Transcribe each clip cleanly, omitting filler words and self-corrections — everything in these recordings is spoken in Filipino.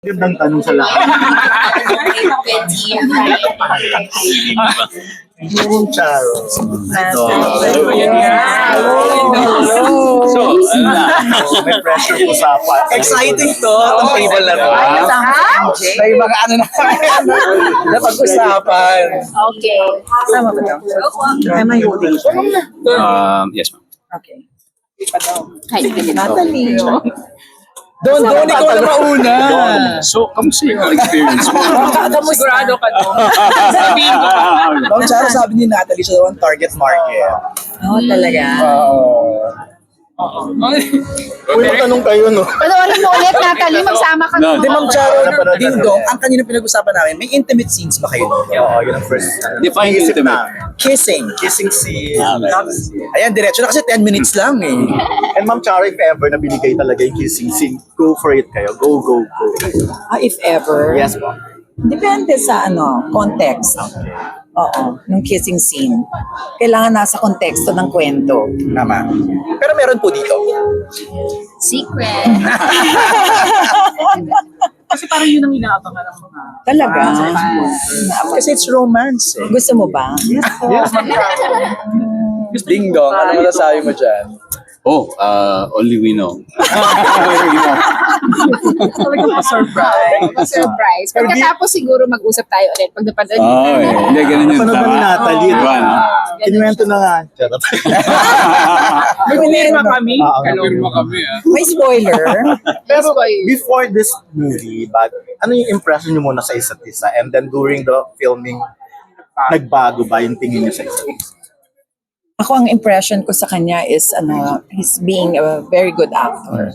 Gandang tanong sa lahat. Yung Charo. Ito. So, May pressure po sa apat. Exciting to, itong table na to. May mga ano na pag-usapan. Okay. Tama ba ito? Am I holding? yes, ma'am. Okay. Hi, Natalie. Doon, ikaw na mauna. So, kamusta yung experience mo? Sigurado ka doon. Ma'am Charo, sabi ni Natalie, siya daw ang target market. Oo, talaga. Uy, matanong kayo, no? Panoorin mo ulit, Natalie. Magsama kami. No. Hindi, Ma'am Charo, Ding Dong, ang kanina pinag-usapan namin, may intimate scenes ba kayo? Oo, yun ang first. Define Isip intimate. na. Kissing. Kissing scene. Ayan, diretso na kasi 10 minutes lang eh. And Ma'am Charo, if ever na binigay talaga yung kissing scene, go for it kayo. Go, go, go. If ever. Yes po. Depende sa context. Oo, ng kissing scene. Kailangan nasa konteksto ng kwento. Tama. Pero meron po dito. Secret. Kasi parang yun ang inaabangan ng mga Talaga? Kasi it's romance eh. Gusto mo ba? Ding Dong, ano masasabi mo dyan? Oh, only we know. talagang pa-surprise. Surprise. Pagkatapos siguro mag-usap tayo ulit pag napanood. Hindi, ganun yun. Napanood na ni Natalie. Diba, no? Kinuwento na nga. Charot. May pinirma kami. Pirma kami, May spoiler. Pero before this movie, ano yung impression nyo muna sa isa't isa? And then during the filming, nagbago ba yung tingin nyo sa isa't isa? Ako, ang impression ko sa kanya is he's being a very good actor.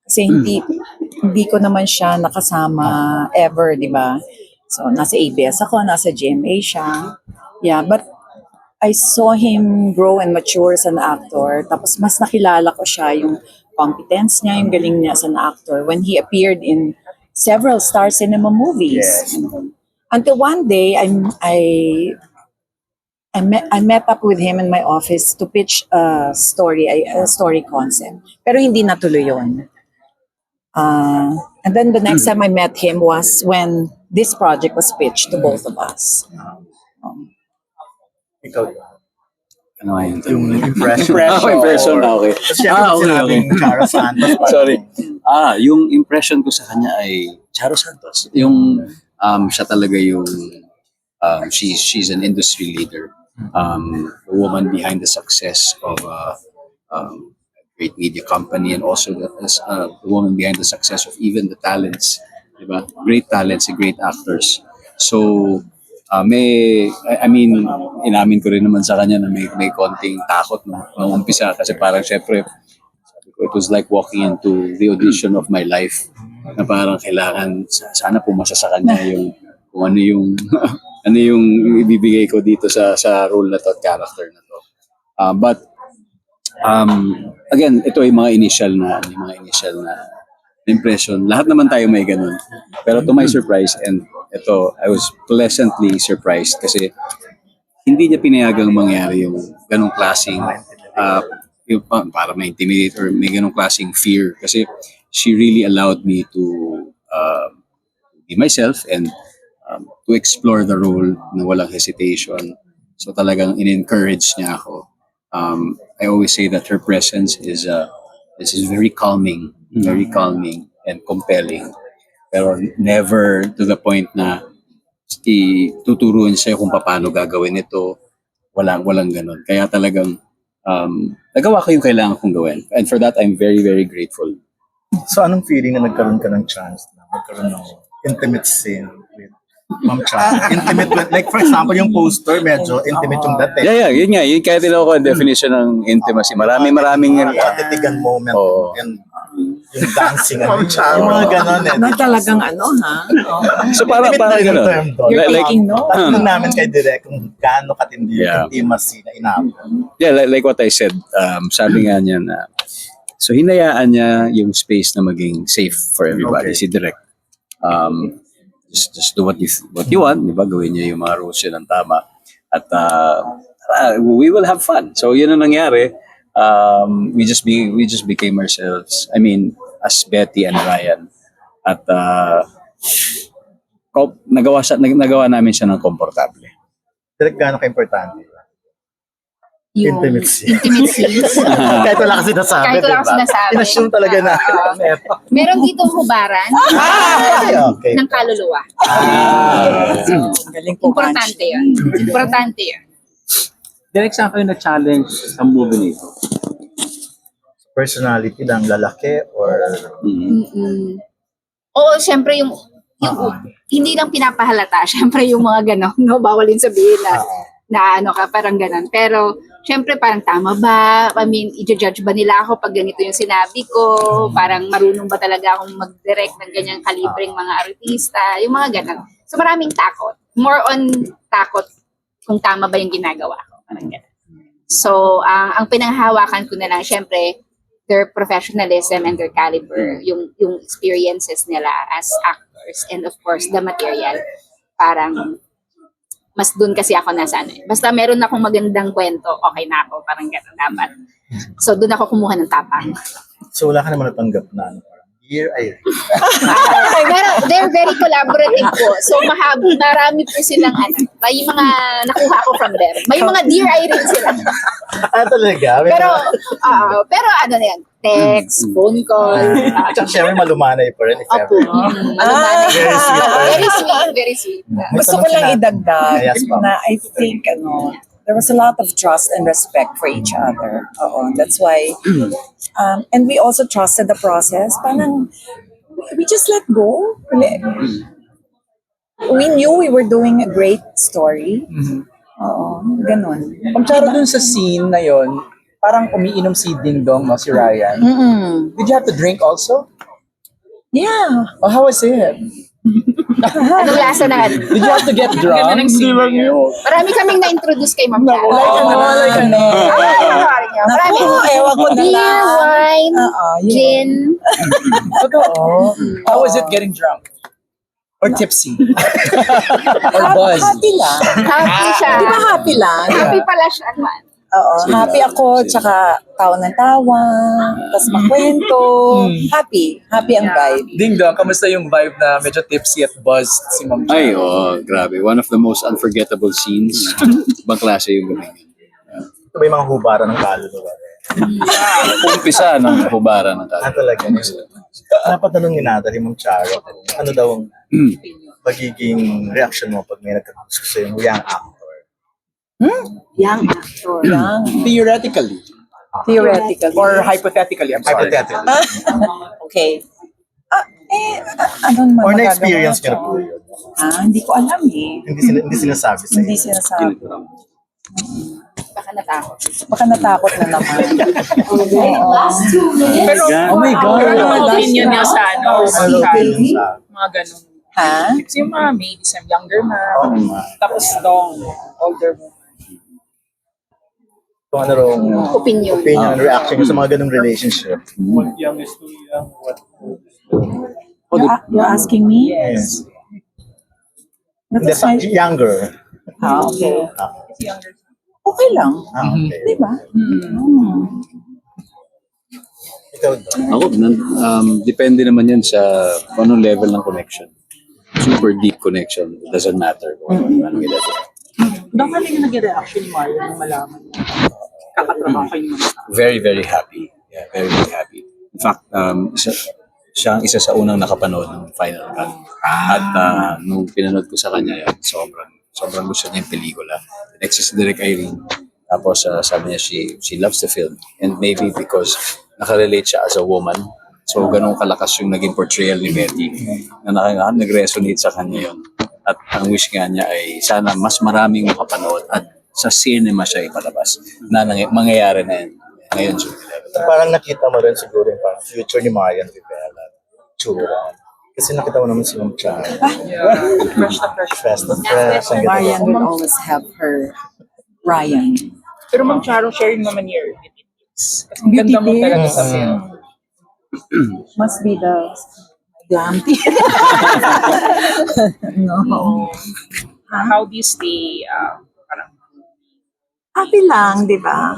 Kasi hindi ko naman siya nakasama ever, di ba? So, nasa ABS ako, nasa GMA siya. Yeah, but I saw him grow and mature as an actor. Tapos mas nakilala ko siya, yung competence niya, yung galing niya as an actor when he appeared in several Star Cinema movies. Yes. Until one day, I met up with him in my office to pitch a story concept. Pero hindi natuloy yun. And then the next time I met him was when this project was pitched to both of us. Ikaw, Ano nga yun? yung impression. Impression na, okay. Kasi ako sinabing Charo Santos. Sorry. Yung impression ko sa kanya ay Charo Santos. Yung siya talaga yung she's an industry leader. A woman behind the success of a great media company, and also the woman behind the success of even the talents, diba? Great talents and great actors. So inamin ko rin naman sa kanya na may konting takot nung umpisa kasi parang syempre sabi ko, it was like walking into the audition of my life na parang kailangan sana pumasa sa kanya yung kung ano yung ano yung ibibigay ko dito sa role na to at character na to. But again, ito ay mga initial na impression. Lahat naman tayo may ganun. Pero to my surprise, and ito, I was pleasantly surprised kasi hindi niya pinayagang mangyari yung ganong klaseng yung para ma-intimidate or may ganong klaseng fear kasi she really allowed me to be myself and to explore the role na walang hesitation. So talagang in-encourage niya ako. I always say that her presence is very calming and compelling. Pero never to the point na tuturuan siya kung paano gagawin ito. Walang ganun. Kaya talagang nagawa ko yung kailangan kong gawin. And for that, I'm very, very grateful. So anong feeling na nagkaroon ka ng chance na magkaroon ng intimate scene with Ma'am Charo? Intimate, like for example, yung poster, medyo intimate yung dating. Yeah, yun nga. Yun kaya tinawag ko ang definition ng intimacy. Maraming Katitigan moment Oo. and yung dancing. Ma'am Charo. Yung mga ganon eh. Talagang ha? So parang gano'n. You're Like, taking note. Tanong namin kay Direk kung gaano katindi Yeah. yung intimacy na inabot. yeah, like what I said, sabi nga niya na, so hinayaan niya yung space na maging safe for everybody. Okay. Si Direk. Just do what you want, di ba? Gawin niya yung mga rules yun ng tama. At we will have fun. So yun ang nangyari. We just became ourselves. I mean, as Betty and Ryan. At nagawa namin siya ng komportable. Direk, gaano ka-importante? Yung Intimate scene. intimate scenes. Kahit wala kasi nasabi, Kahit wala kasi nasabi. Inassume talaga na. Meron ditong hubaran Ay, okay. ng kaluluwa. Galing po, Importante yun. Importante yun. Direct saan kayo na-challenge sa movie nito? Personality ng lalaki or Mm-mm. Oo, syempre yung hindi lang pinapahalata, syempre yung mga ganon, no, bawalin sabihin na ano ka, parang ganon. Pero syempre parang tama ba? I mean, i-judge ba nila ako pag ganito yung sinabi ko? Parang marunong ba talaga akong mag-direct ng ganyang kalibreng mga artista? Yung mga ganon. So maraming takot. More on takot kung tama ba yung ginagawa ko. Parang ganon. So, ang pinanghawakan ko na lang, syempre, their professionalism and their caliber, yung experiences nila as actors, and of course the material. Parang mas dun kasi ako nasa ano. Basta meron akong magandang kwento, okay na ako, parang gano'n dapat. So dun ako kumuha ng tapang. so wala ka naman natanggap na ano, parang year ay Pero they're very collaborative po. So marami po silang ano. May mga nakuha ko from them. May mga dear eye rin sila. talaga. Pero ano na yan, text, phone call. At saka syempre malumanay pa rin if Opo. ever. Malumanay. Very sweet pa rin. Very sweet, very sweet. Gusto ko lang idagdag Yes, ma'am. na I think there was a lot of trust and respect for each other. Oo, that's why, and we also trusted the process. Parang, we just let go. We knew we were doing a great story. Oo, ganun. Ma'am Charo, dun sa scene na yon, parang umiinom si Ding Dong, no, si Ryan. Did you have to drink also? Yeah. Oh, how was it? Anong lasa na? Did you have to get drunk? Marami kaming na-introduce kay Ma'am Charo. Like ano? Marami. Naku, ewan ko na Beer, lang. wine, Yun. gin. Totoo. How was it getting drunk? Or tipsy? Or buzz? Happy lang. Happy siya. Di ba happy lang? Happy pala siya man. Oo, happy ako, tsaka tawa ng tawa, tapos makwento. Happy. Happy ang vibe. Ding Dong, kamusta yung vibe na medyo tipsy at buzzed si Ma'am Charo? Ay, grabe. One of the most unforgettable scenes. Ibang klase yung gawin. Ito ba yung mga hubaran ng kaluluwa? Umpisa ng hubara ng kanya. Talaga. Napatanongin natin ni Ma'am Charo, ano daw ang magiging reaction mo pag may nagkagusto sa yung young actor? Young actor. Theoretically. Theoretical. Or hypothetically, I'm sorry. Hypothetically. Okay. Ano naman Or magagawa na-experience ko? niyo na po yun. Hindi ko alam eh. Hindi sinasabi sa Hindi iyo. sinasabi. Baka natakot. Baka natakot na naman. Pero, Oh my God. Pero ano opinion niya sa ano? Sa mga ganun. Ha? Kasi yung mga maybe some younger na. Tapos dong, older mo. Kung ano rong Opinion. opinion and reaction niyo sa mga ganung relationship. You're asking me? Yes. That Hindi, was my... younger. Okay. Okay lang. Okay. Di ba? Ikaw daw. Ako, depende naman yan sa kung anong level ng connection. Super deep connection. It doesn't matter kung anong ginagawa. Doon ka rin nag-reaction mo nung malaman mo. Kakatrabaho kayo naman. Very, very happy. Yeah, very, very happy. In fact, siya ang isa sa unang nakapanood ng Final Cut. At nung pinanood ko sa kanya yan, sobrang gusto niya yung pelikula. Next is Direk Irene. Tapos sabi niya, she loves the film. And maybe because nakarelate siya as a woman. So, ganun kalakas yung naging portrayal ni Betty na nag-resonate sa kanya yun. At ang wish nga niya ay sana mas maraming makapanood at sa cinema siya ipalabas na mangyayari na yun. Ngayon, June 11. Parang nakita mo rin siguro yung parang future ni Marian Rivera. Tsura. Kasi nakita mo naman si Ma'am Charo. Fresh na fresh. Fresh na fresh. Ang ganda. Marian will always have her Ryan. Pero Ma'am Charo, sharing naman your beauty tips. Kasi ang ganda mo talaga sa film. Must be the glam tea. No. How do you stay parang Happy lang, di ba?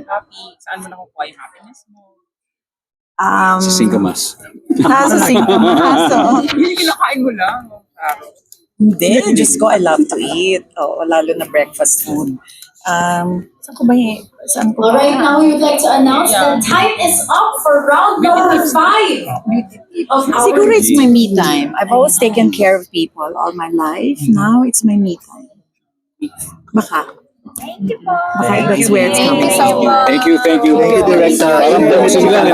happy? Saan mo nakukuha yung happiness mo? Sa Cinco Mas. Sa Cinco Mas. Yung kinakain mo lang. Hindi, Diyos ko, I love to eat. Lalo na breakfast food. Saan ko ba yun? Saan ko ba? Alright, now we would like to announce that time is up for round number 5 of our Siguro it's my me time. I've always taken care of people all my life. Now it's my me time. Baka. Baka that's where it's Thank coming you so much. Thank you. Thank you, Director. Parang damusin lang,